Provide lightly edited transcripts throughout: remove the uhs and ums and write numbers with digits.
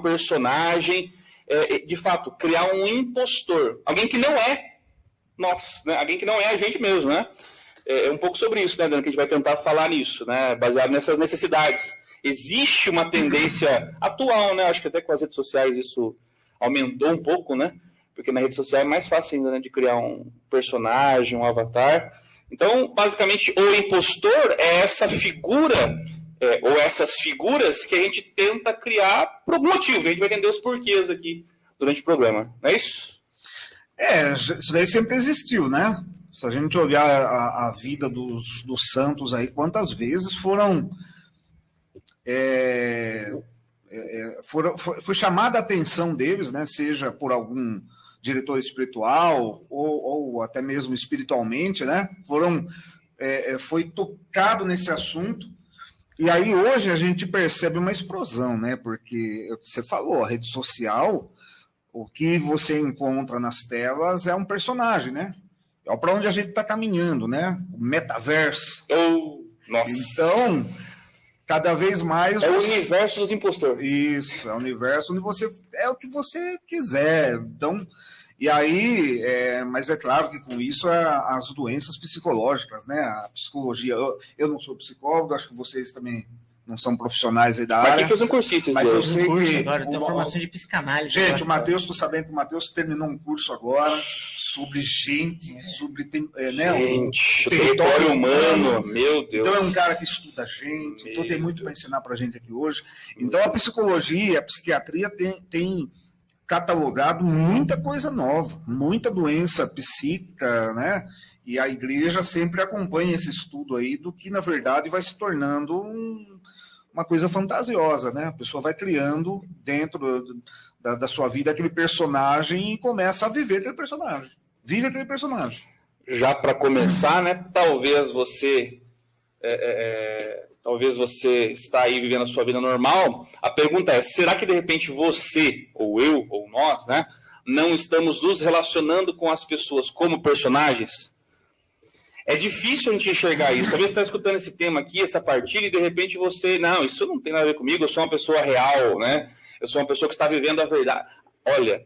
um personagem, de fato, criar um impostor, alguém que não é nós, né? Alguém que não é a gente mesmo, né? É um pouco sobre isso, né, Adriano, que a gente vai tentar falar nisso, né, baseado nessas necessidades. Existe uma tendência atual, né, acho que até com as redes sociais isso aumentou um pouco, né, porque na rede social é mais fácil ainda, né, de criar um personagem, um avatar. Então, basicamente, o impostor é essa figura, ou essas figuras que a gente tenta criar por algum motivo. A gente vai entender os porquês aqui durante o programa, não é isso? Isso daí sempre existiu, né? Se a gente olhar a vida dos santos aí, quantas vezes foi chamada a atenção deles, né? Seja por algum diretor espiritual ou até mesmo espiritualmente, né? Foi tocado nesse assunto. E aí hoje a gente percebe uma explosão, né? Porque você falou, a rede social, o que você encontra nas telas é um personagem, né? É para onde a gente está caminhando, né? O metaverso. Nossa. Então, cada vez mais... o universo dos impostores. Isso, é o universo onde você... É o que você quiser. Então, e aí... mas é claro que com isso as doenças psicológicas, né? A psicologia... Eu não sou psicólogo, acho que vocês também não são profissionais aí da área. Aqui fez um cursinho, mas eu sei que... Agora, eu tenho formação de psicanálise. Gente, o Matheus, estou sabendo que o Matheus terminou um curso agora sobre sobre o território humano, meu Deus. Então é um cara que estuda a gente, então tem muito para ensinar para a gente aqui hoje. Então a psicologia, a psiquiatria tem catalogado muita coisa nova, muita doença psíquica, né? E a igreja sempre acompanha esse estudo aí do que, na verdade, vai se tornando uma coisa fantasiosa, né? A pessoa vai criando dentro da sua vida aquele personagem e começa a viver aquele personagem. Vive aquele personagem. Já para começar, né? Talvez você está aí vivendo a sua vida normal. A pergunta é: será que de repente você, ou eu, ou nós, né, não estamos nos relacionando com as pessoas como personagens? É difícil a gente enxergar isso. Talvez você está escutando esse tema aqui, essa partilha, e de repente você... Não, isso não tem nada a ver comigo, eu sou uma pessoa real, né? Eu sou uma pessoa que está vivendo a verdade. Olha,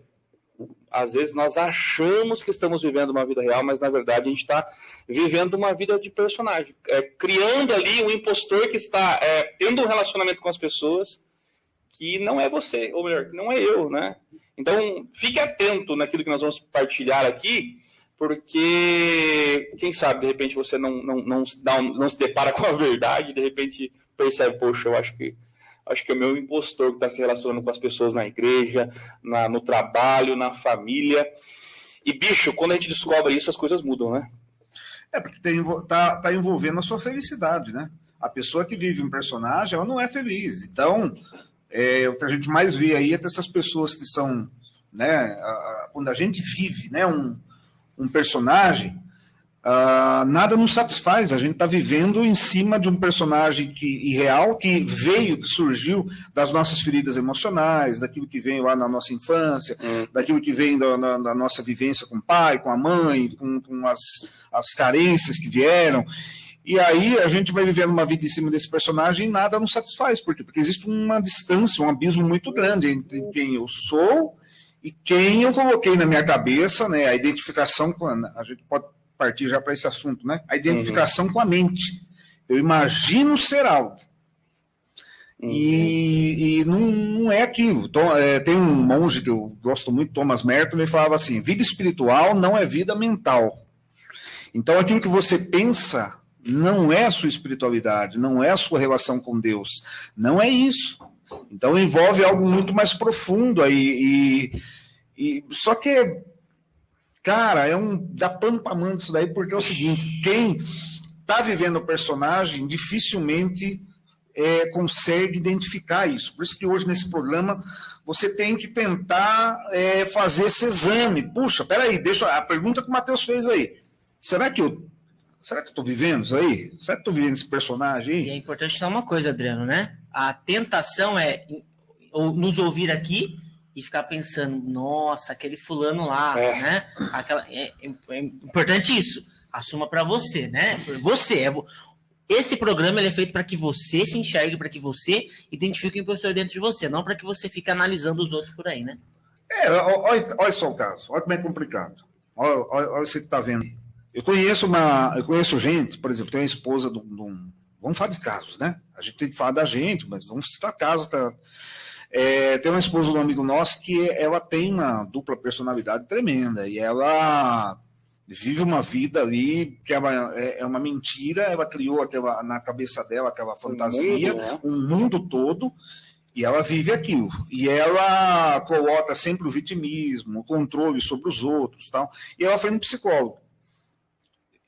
às vezes nós achamos que estamos vivendo uma vida real, mas na verdade a gente está vivendo uma vida de personagem. Criando ali um impostor que está tendo um relacionamento com as pessoas que não é você, ou melhor, que não é eu, né? Então, fique atento naquilo que nós vamos partilhar aqui, porque, quem sabe, de repente você não se depara com a verdade, de repente percebe, poxa, eu acho que é o meu impostor que está se relacionando com as pessoas na igreja, no trabalho, na família. E, bicho, quando a gente descobre isso, as coisas mudam, né? Porque tá envolvendo a sua felicidade, né? A pessoa que vive um personagem, ela não é feliz. Então, o que a gente mais vê aí é dessas pessoas que são, né? Quando a gente vive, né, um personagem, nada nos satisfaz. A gente está vivendo em cima de um personagem irreal que surgiu das nossas feridas emocionais, daquilo que vem lá na nossa infância, daquilo que vem da nossa vivência com o pai, com a mãe, com as carências que vieram. E aí a gente vai vivendo uma vida em cima desse personagem e nada nos satisfaz. Por quê? Porque existe uma distância, um abismo muito grande entre quem eu sou e quem eu coloquei na minha cabeça, né? A identificação com a gente pode partir já para esse assunto, né? A identificação com a mente. Eu imagino ser algo. E não é aquilo. Tem um monge que eu gosto muito, Thomas Merton, ele falava assim: vida espiritual não é vida mental. Então aquilo que você pensa não é a sua espiritualidade, não é a sua relação com Deus. Não é isso. Então envolve algo muito mais profundo aí. Só que, cara, dá pano para manga isso daí, porque é o seguinte: quem está vivendo o personagem dificilmente consegue identificar isso. Por isso que hoje nesse programa você tem que tentar fazer esse exame. Puxa, peraí, deixa a pergunta que o Matheus fez aí. Será que eu estou vivendo isso aí? Será que estou vivendo esse personagem aí? E é importante falar uma coisa, Adriano, né? A tentação é nos ouvir aqui e ficar pensando, nossa, aquele fulano lá, né? É importante isso. Assuma para você, né? Você. Esse programa ele é feito para que você se enxergue, para que você identifique o impostor dentro de você, não para que você fique analisando os outros por aí, né? Olha só o caso, olha como é complicado. Olha você que está vendo. Eu conheço gente, por exemplo, tem uma esposa de um. Vamos falar de casos, né? A gente tem que falar da gente, mas vamos citar casos. Tá? Tem uma esposa de um amigo nosso que ela tem uma dupla personalidade tremenda e ela vive uma vida ali que é uma mentira. Ela criou na cabeça dela aquela fantasia, um mundo todo, e ela vive aquilo. E ela coloca sempre o vitimismo, o controle sobre os outros, tal. E ela foi no psicólogo.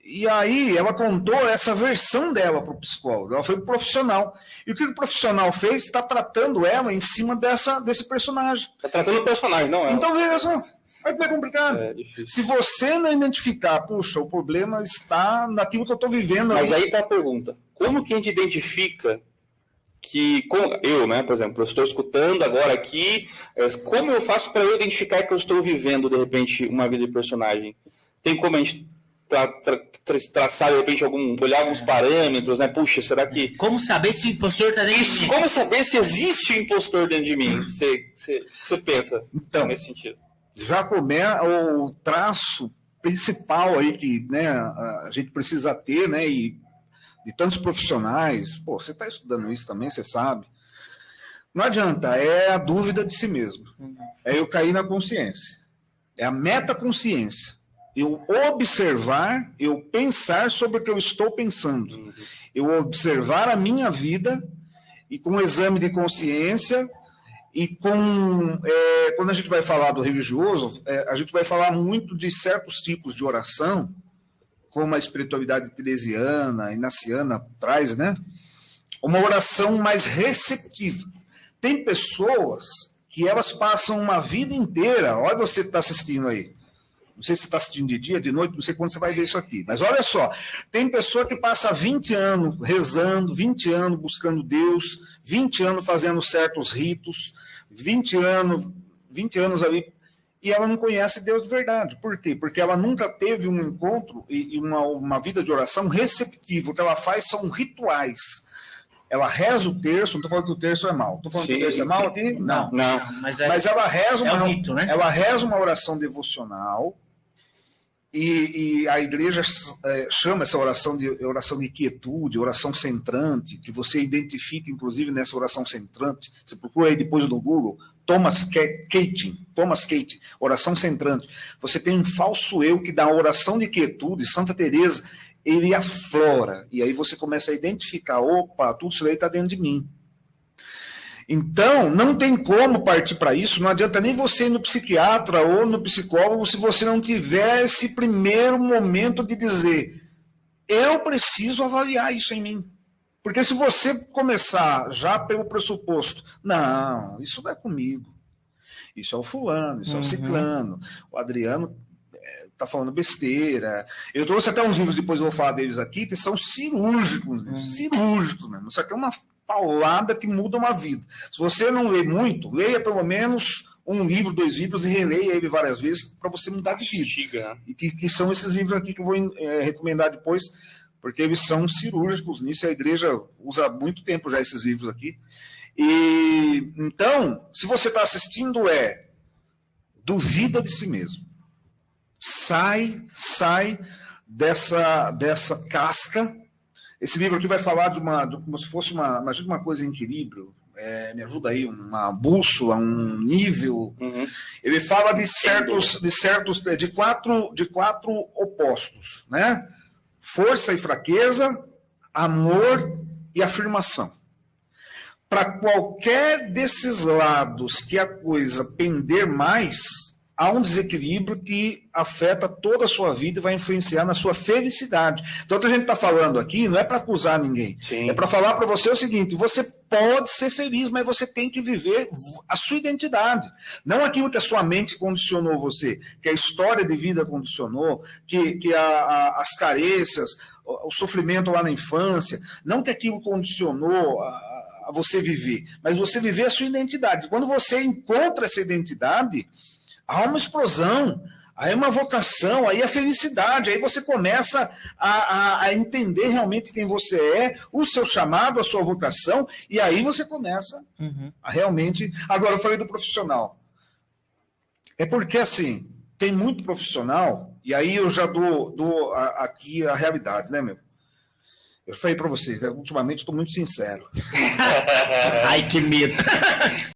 E aí ela contou essa versão dela para o psicólogo. Ela foi para o profissional. E o que o profissional fez? Está tratando ela em cima desse personagem. Está tratando o personagem, não é? Então veja só. Olha como é complicado. Se você não identificar, puxa, o problema está naquilo que eu estou vivendo. Mas aí está a pergunta. Como que a gente identifica que... Eu, né, por exemplo, eu estou escutando agora aqui. Como eu faço para eu identificar que eu estou vivendo, de repente, uma vida de personagem? Tem como a gente... traçar, de repente, olhar alguns parâmetros, né? Puxa, será que... Como saber se o impostor está dentro de mim? Como saber se existe um impostor dentro de mim? Você pensa nesse sentido? Já começa o traço principal aí que, né, a gente precisa ter, né? E de tantos profissionais, pô, você está estudando isso também, você sabe. Não adianta, é a dúvida de si mesmo. É eu cair na consciência. É a metaconsciência. Eu observar, eu pensar sobre o que eu estou pensando. Eu observar a minha vida e com exame de consciência e quando a gente vai falar do religioso, a gente vai falar muito de certos tipos de oração, como a espiritualidade teresiana, inaciana traz, né? Uma oração mais receptiva. Tem pessoas que elas passam uma vida inteira, olha você que está assistindo aí, não sei se você está assistindo de dia, de noite, não sei quando você vai ver isso aqui. Mas olha só, tem pessoa que passa 20 anos rezando, 20 anos buscando Deus, 20 anos fazendo certos ritos, 20 anos ali, e ela não conhece Deus de verdade. Por quê? Porque ela nunca teve um encontro e uma vida de oração receptiva. O que ela faz são rituais. Ela reza o terço, não estou falando que o terço é mal. Estou falando que o terço é mal aqui? Não. Mas ela reza um rito, né? Ela reza uma oração devocional. E a igreja chama essa oração de oração de quietude, oração centrante, que você identifica, inclusive, nessa oração centrante. Você procura aí depois no Google, Thomas Keating, oração centrante. Você tem um falso eu que dá a oração de quietude, Santa Teresa, ele aflora. E aí você começa a identificar, opa, tudo isso aí está dentro de mim. Então, não tem como partir para isso, não adianta nem você ir no psiquiatra ou no psicólogo se você não tiver esse primeiro momento de dizer, eu preciso avaliar isso em mim. Porque se você começar já pelo pressuposto, não, isso não é comigo, isso é o fulano, isso é o ciclano, o Adriano está falando besteira. Eu trouxe até uns livros, depois eu vou falar deles aqui, que são cirúrgicos mesmo. Isso aqui é uma paulada que muda uma vida. Se você não lê muito, leia pelo menos um livro, 2 livros e releia ele várias vezes para você mudar de vida. E que são esses livros aqui que eu vou recomendar depois, porque eles são cirúrgicos nisso. A igreja usa há muito tempo já esses livros aqui. E então, se você está assistindo, duvida de si mesmo. Sai dessa casca. Esse livro aqui vai falar como se fosse imagina uma coisa em equilíbrio, me ajuda aí, uma bússola, um nível. Ele fala de quatro opostos, né? Força e fraqueza, amor e afirmação. Para qualquer desses lados que a coisa pender mais, há um desequilíbrio que afeta toda a sua vida e vai influenciar na sua felicidade. Então, o que a gente está falando aqui não é para acusar ninguém. Sim. É para falar para você o seguinte, você pode ser feliz, mas você tem que viver a sua identidade. Não aquilo que a sua mente condicionou você, que a história de vida condicionou, que as carências, o sofrimento lá na infância, não que aquilo condicionou a você viver, mas você viver a sua identidade. Quando você encontra essa identidade, há uma explosão, Aí é uma vocação, aí é felicidade, aí você começa a entender realmente quem você é, o seu chamado, a sua vocação, e aí você começa a realmente... Agora, eu falei do profissional. É porque, assim, tem muito profissional, e aí eu já dou aqui a realidade, né, meu? Eu falei para vocês, ultimamente estou muito sincero. Ai, que medo.